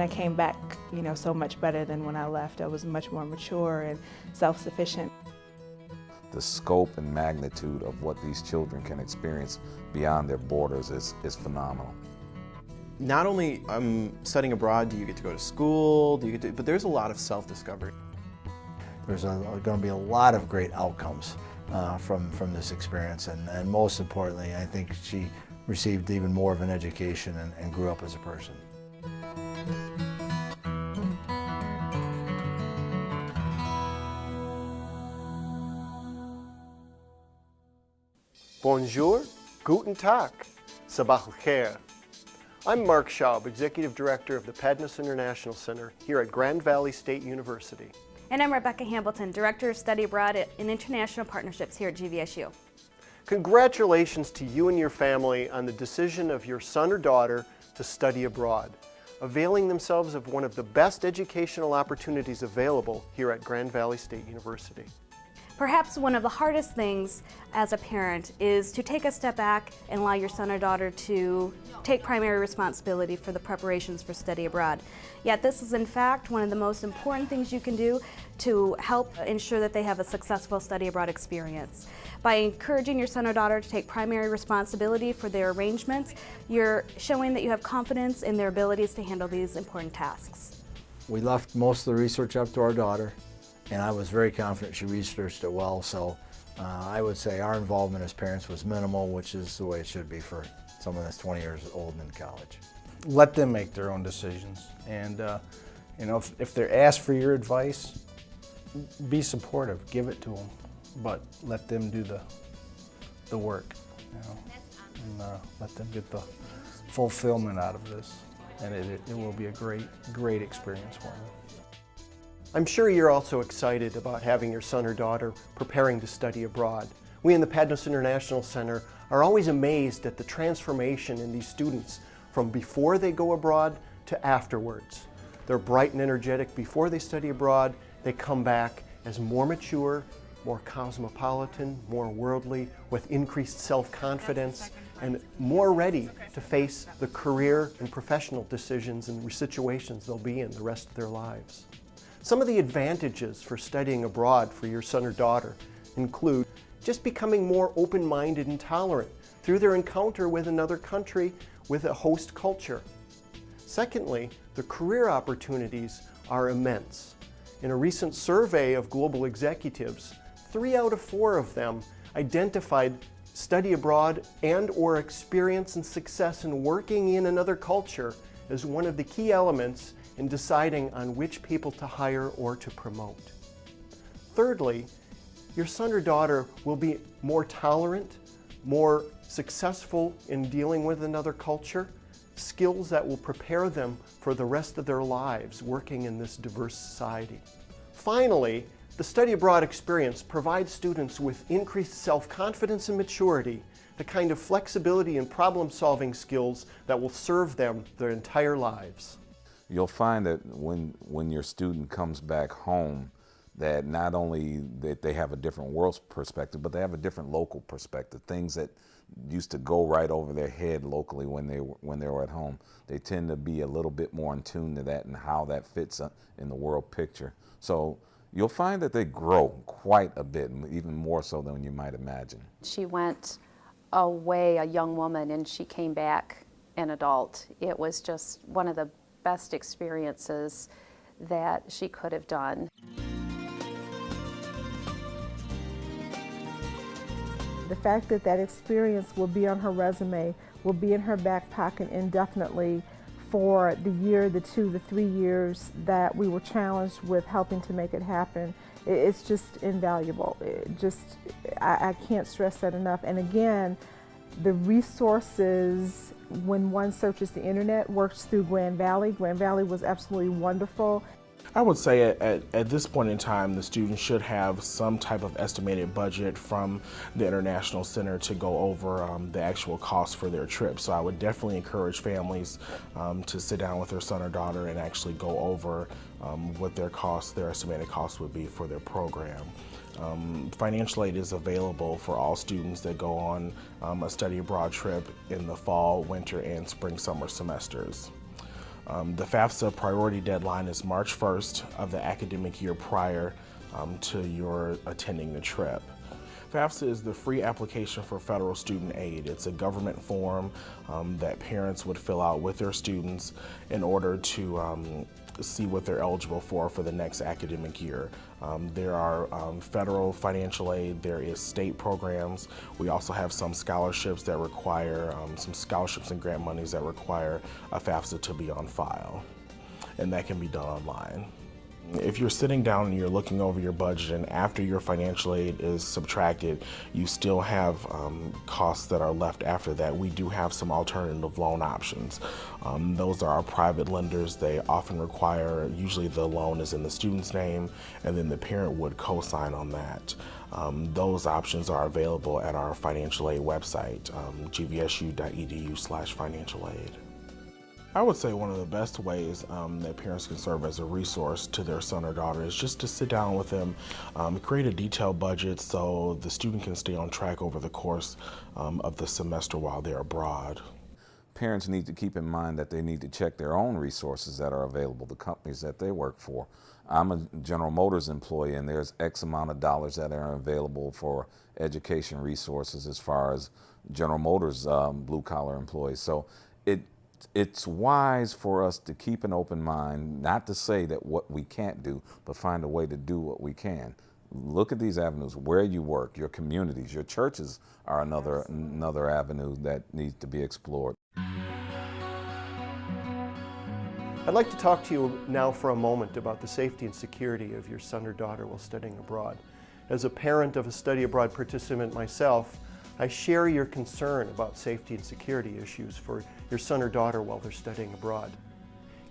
And I came back, so much better than when I left. I was much more mature and self-sufficient. The scope and magnitude of what these children can experience beyond their borders is phenomenal. Not only studying abroad do you get to go to school, but there's a lot of self-discovery. There's going to be a lot of great outcomes from this experience, and most importantly, I think she received even more of an education and grew up as a person. Bonjour, guten tag, sabach al-khair. I'm Mark Schaub, Executive Director of the Padnos International Center here at Grand Valley State University. And I'm Rebecca Hambleton, Director of Study Abroad in International Partnerships here at GVSU. Congratulations to you and your family on the decision of your son or daughter to study abroad, availing themselves of one of the best educational opportunities available here at Grand Valley State University. Perhaps one of the hardest things as a parent is to take a step back and allow your son or daughter to take primary responsibility for the preparations for study abroad. Yet this is in fact one of the most important things you can do to help ensure that they have a successful study abroad experience. By encouraging your son or daughter to take primary responsibility for their arrangements, you're showing that you have confidence in their abilities to handle these important tasks. We left most of the research up to our daughter, and I was very confident she researched it well, so I would say our involvement as parents was minimal, which is the way it should be for someone that's 20 years old and in college. Let them make their own decisions, and if they're asked for your advice, be supportive, give it to them, but let them do the work, and let them get the fulfillment out of this, and it will be a great experience for them. I'm sure you're also excited about having your son or daughter preparing to study abroad. We in the Padnos International Center are always amazed at the transformation in these students from before they go abroad to afterwards. They're bright and energetic before they study abroad. They come back as more mature, more cosmopolitan, more worldly, with increased self-confidence, and more ready to face the career and professional decisions and situations they'll be in the rest of their lives. Some of the advantages for studying abroad for your son or daughter include just becoming more open-minded and tolerant through their encounter with another country with a host culture. Secondly, the career opportunities are immense. In a recent survey of global executives, 3 out of 4 of them identified study abroad and/or experience and success in working in another culture as one of the key elements in deciding on which people to hire or to promote. Thirdly, your son or daughter will be more tolerant, more successful in dealing with another culture, skills that will prepare them for the rest of their lives working in this diverse society. Finally, the study abroad experience provides students with increased self-confidence and maturity, the kind of flexibility and problem-solving skills that will serve them their entire lives. You'll find that when your student comes back home, that not only that they have a different world perspective, but they have a different local perspective. Things that used to go right over their head locally when they were at home, they tend to be a little bit more in tune to that and how that fits in the world picture. So you'll find that they grow quite a bit, even more so than you might imagine. She went away a young woman and she came back an adult. It was just one of the best experiences that she could have done. The fact that that experience will be on her resume, will be in her back pocket indefinitely for the year, the 2, the 3 years that we were challenged with helping to make it happen, it's just invaluable. I can't stress that enough. And again, the resources, when one searches the internet, works through Grand Valley. Grand Valley was absolutely wonderful. I would say at this point in time, the students should have some type of estimated budget from the International Center to go over the actual cost for their trip. So I would definitely encourage families to sit down with their son or daughter and actually go over what their estimated cost would be for their program. Financial aid is available for all students that go on a study abroad trip in the fall, winter, and spring, summer semesters. The FAFSA priority deadline is March 1st of the academic year prior to your attending the trip. FAFSA is the free application for federal student aid. It's a government form that parents would fill out with their students in order to see what they're eligible for the next academic year. There are federal financial aid, there is state programs. We also have some scholarships that require, some scholarships and grant monies that require a FAFSA to be on file, and that can be done online. If you're sitting down and you're looking over your budget and after your financial aid is subtracted, you still have costs that are left after that, we do have some alternative loan options. Those are our private lenders. They often require, usually the loan is in the student's name and then the parent would co-sign on that. Those options are available at our financial aid website, gvsu.edu/financial aid. I would say one of the best ways that parents can serve as a resource to their son or daughter is just to sit down with them, create a detailed budget so the student can stay on track over the course of the semester while they're abroad. Parents need to keep in mind that they need to check their own resources that are available, the companies that they work for. I'm a General Motors employee and there's X amount of dollars that are available for education resources as far as General Motors blue collar employees. So it's wise for us to keep an open mind, not to say that what we can't do, but find a way to do what we can. Look at these avenues, where you work, your communities, your churches are another avenue that needs to be explored. I'd like to talk to you now for a moment about the safety and security of your son or daughter while studying abroad. As a parent of a study abroad participant myself, I share your concern about safety and security issues for your son or daughter while they're studying abroad.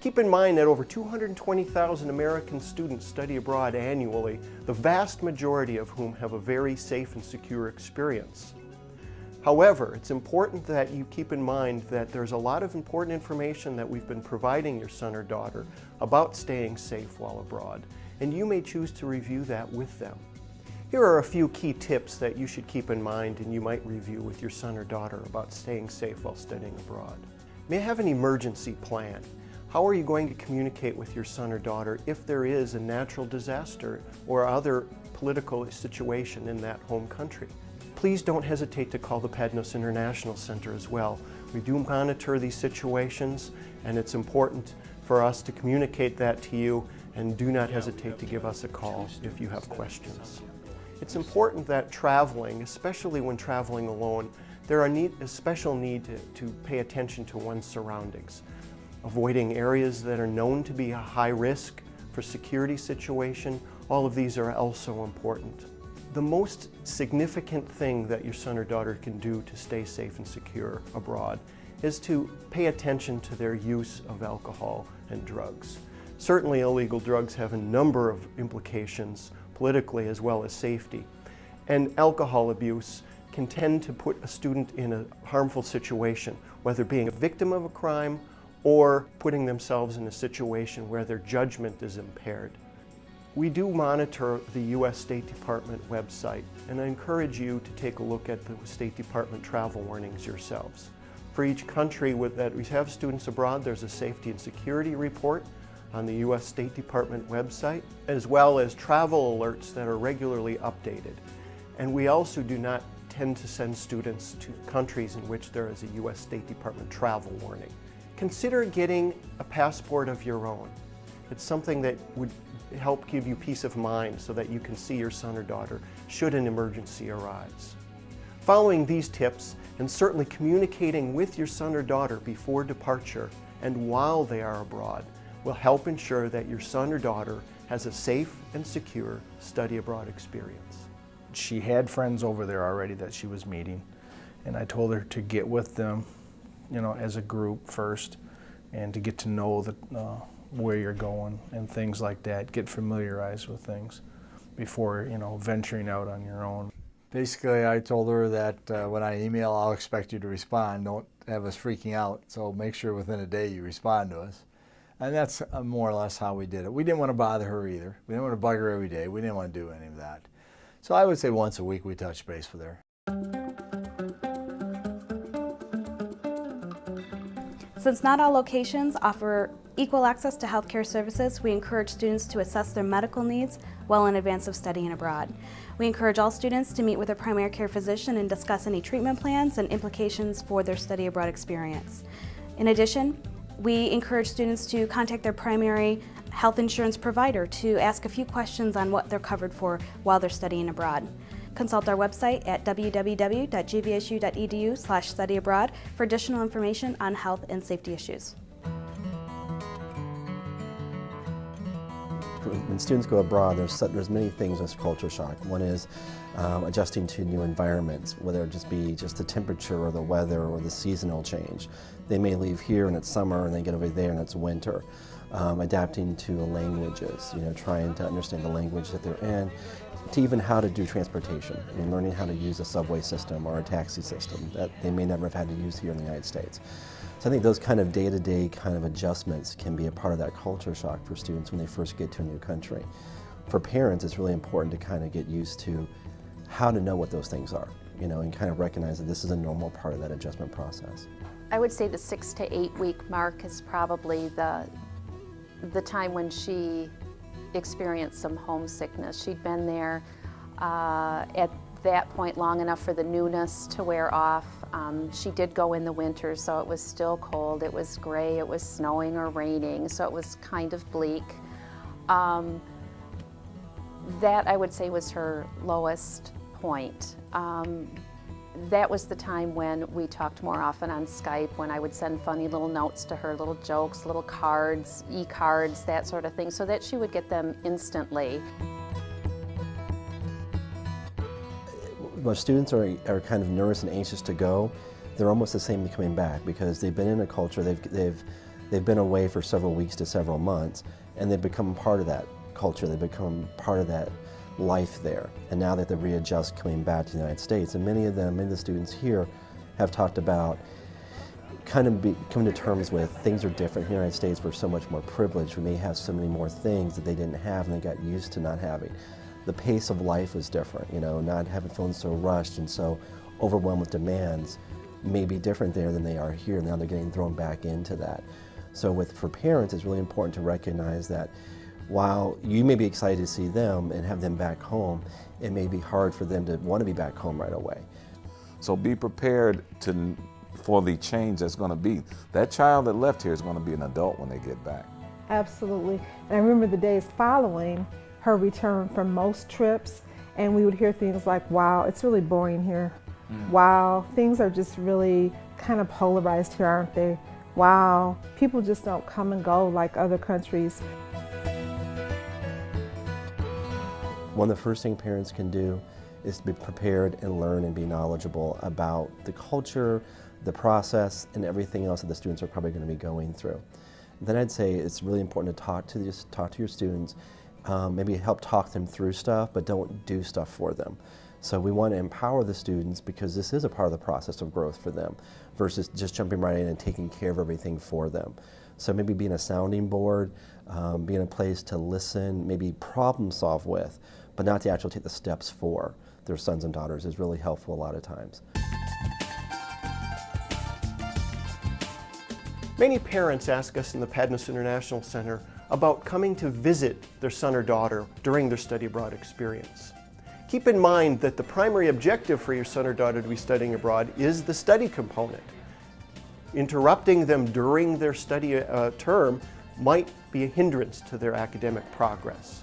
Keep in mind that over 220,000 American students study abroad annually, the vast majority of whom have a very safe and secure experience. However, it's important that you keep in mind that there's a lot of important information that we've been providing your son or daughter about staying safe while abroad, and you may choose to review that with them. Here are a few key tips that you should keep in mind and you might review with your son or daughter about staying safe while studying abroad. May I have an emergency plan? How are you going to communicate with your son or daughter if there is a natural disaster or other political situation in that home country? Please don't hesitate to call the Padnos International Center as well. We do monitor these situations and it's important for us to communicate that to you, and do not hesitate to give us a call if you have questions. It's important that traveling, especially when traveling alone, there are a special need to pay attention to one's surroundings. Avoiding areas that are known to be a high risk for security situation, all of these are also important. The most significant thing that your son or daughter can do to stay safe and secure abroad is to pay attention to their use of alcohol and drugs. Certainly illegal drugs have a number of implications politically as well as safety. And alcohol abuse can tend to put a student in a harmful situation, whether being a victim of a crime or putting themselves in a situation where their judgment is impaired. We do monitor the U.S. State Department website, and I encourage you to take a look at the State Department travel warnings yourselves. For each country that we have students abroad, there's a safety and security report on the U.S. State Department website, as well as travel alerts that are regularly updated. And we also do not tend to send students to countries in which there is a U.S. State Department travel warning. Consider getting a passport of your own. It's something that would help give you peace of mind so that you can see your son or daughter should an emergency arise. Following these tips, and certainly communicating with your son or daughter before departure and while they are abroad, will help ensure that your son or daughter has a safe and secure study abroad experience. She had friends over there already that she was meeting, and I told her to get with them, as a group first, and to get to know where you're going and things like that, get familiarized with things before, venturing out on your own. Basically, I told her that when I email, I'll expect you to respond. Don't have us freaking out, so make sure within a day you respond to us. And that's more or less how we did it. We didn't want to bother her either. We didn't want to bug her every day. We didn't want to do any of that. So I would say once a week we touch base with her. Since not all locations offer equal access to healthcare services, we encourage students to assess their medical needs well in advance of studying abroad. We encourage all students to meet with a primary care physician and discuss any treatment plans and implications for their study abroad experience. In addition, we encourage students to contact their primary health insurance provider to ask a few questions on what they're covered for while they're studying abroad. Consult our website at www.gvsu.edu/studyabroad for additional information on health and safety issues. When students go abroad, there's many things as culture shock. One is adjusting to new environments, whether it just be the temperature or the weather or the seasonal change. They may leave here and it's summer and they get over there and it's winter. Adapting to languages, trying to understand the language that they're in, to even how to do transportation, learning how to use a subway system or a taxi system that they may never have had to use here in the United States. So I think those kind of day-to-day kind of adjustments can be a part of that culture shock for students when they first get to a new country. For parents, it's really important to kind of get used to how to know what those things are, and kind of recognize that this is a normal part of that adjustment process. I would say the 6 to 8 week mark is probably the time when she experienced some homesickness. She'd been there at that point long enough for the newness to wear off. She did go in the winter, so it was still cold, it was gray, it was snowing or raining, so it was kind of bleak. That I would say was her lowest point. That was the time when we talked more often on Skype, when I would send funny little notes to her, little jokes, little cards, e-cards, that sort of thing, so that she would get them instantly. When students are kind of nervous and anxious to go, they're almost the same coming back because they've been in a culture, they've been away for several weeks to several months, and they've become part of that culture, they've become part of that life there. And now that they readjust coming back to the United States, and many of the students here have talked about coming to terms with things are different. Here in the United States, we're so much more privileged. We may have so many more things that they didn't have and they got used to not having. The pace of life is different, not feeling so rushed and so overwhelmed with demands may be different there than they are here. Now they're getting thrown back into that. So for parents, it's really important to recognize that while you may be excited to see them and have them back home, it may be hard for them to want to be back home right away. So be prepared for the change that's going to be. That child that left here is going to be an adult when they get back. Absolutely. And I remember the days following her return from most trips, and we would hear things like, wow, it's really boring here. Wow, things are just really kind of polarized here, aren't they? Wow, people just don't come and go like other countries. One of the first things parents can do is to be prepared and learn and be knowledgeable about the culture, the process, and everything else that the students are probably going to be going through. Then I'd say it's really important to talk to your students, maybe help talk them through stuff, but don't do stuff for them. So we want to empower the students because this is a part of the process of growth for them versus just jumping right in and taking care of everything for them. So maybe being a sounding board, being a place to listen, maybe problem solve with, but not to actually take the steps for their sons and daughters is really helpful a lot of times. Many parents ask us in the Padnos International Center about coming to visit their son or daughter during their study abroad experience. Keep in mind that the primary objective for your son or daughter to be studying abroad is the study component. Interrupting them during their study term might be a hindrance to their academic progress.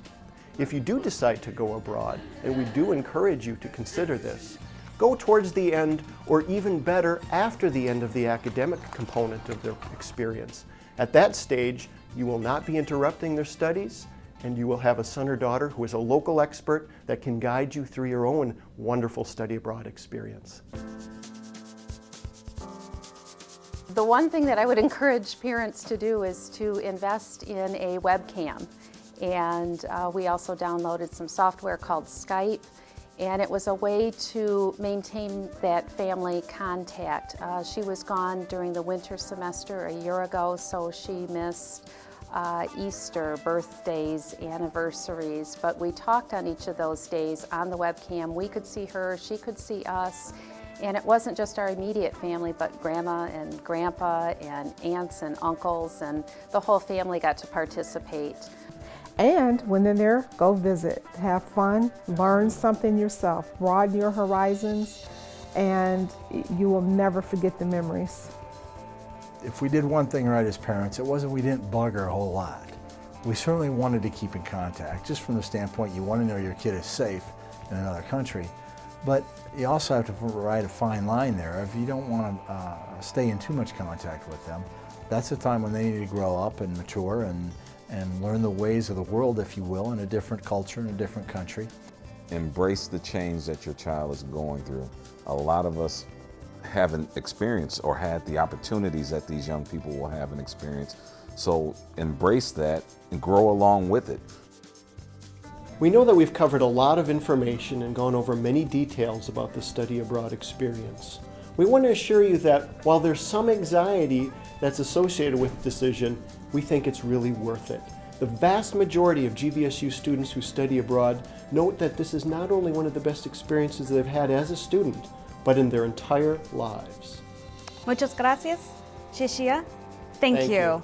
If you do decide to go abroad, and we do encourage you to consider this, go towards the end, or even better, after the end of the academic component of their experience. At that stage, you will not be interrupting their studies, and you will have a son or daughter who is a local expert that can guide you through your own wonderful study abroad experience. The one thing that I would encourage parents to do is to invest in a webcam. And we also downloaded some software called Skype, and it was a way to maintain that family contact. She was gone during the winter semester a year ago, so she missed Easter, birthdays, anniversaries, but we talked on each of those days on the webcam. We could see her, she could see us, And it wasn't just our immediate family, but grandma and grandpa and aunts and uncles, and the whole family got to participate. And when they're there, go visit, have fun, learn something yourself, broaden your horizons, and you will never forget the memories. If we did one thing right as parents, it wasn't we didn't bug her a whole lot. We certainly wanted to keep in contact, just from the standpoint you want to know your kid is safe in another country. But you also have to ride a fine line there. If you don't want to stay in too much contact with them, that's the time when they need to grow up and mature and learn the ways of the world, if you will, in a different culture, in a different country. Embrace the change that your child is going through. A lot of us haven't experienced or had the opportunities that these young people will have and experience. So embrace that and grow along with it. We know that we've covered a lot of information and gone over many details about the study abroad experience. We want to assure you that while there's some anxiety that's associated with the decision, we think it's really worth it. The vast majority of GVSU students who study abroad note that this is not only one of the best experiences they've had as a student, but in their entire lives. Muchas gracias, Shishia. Thank you.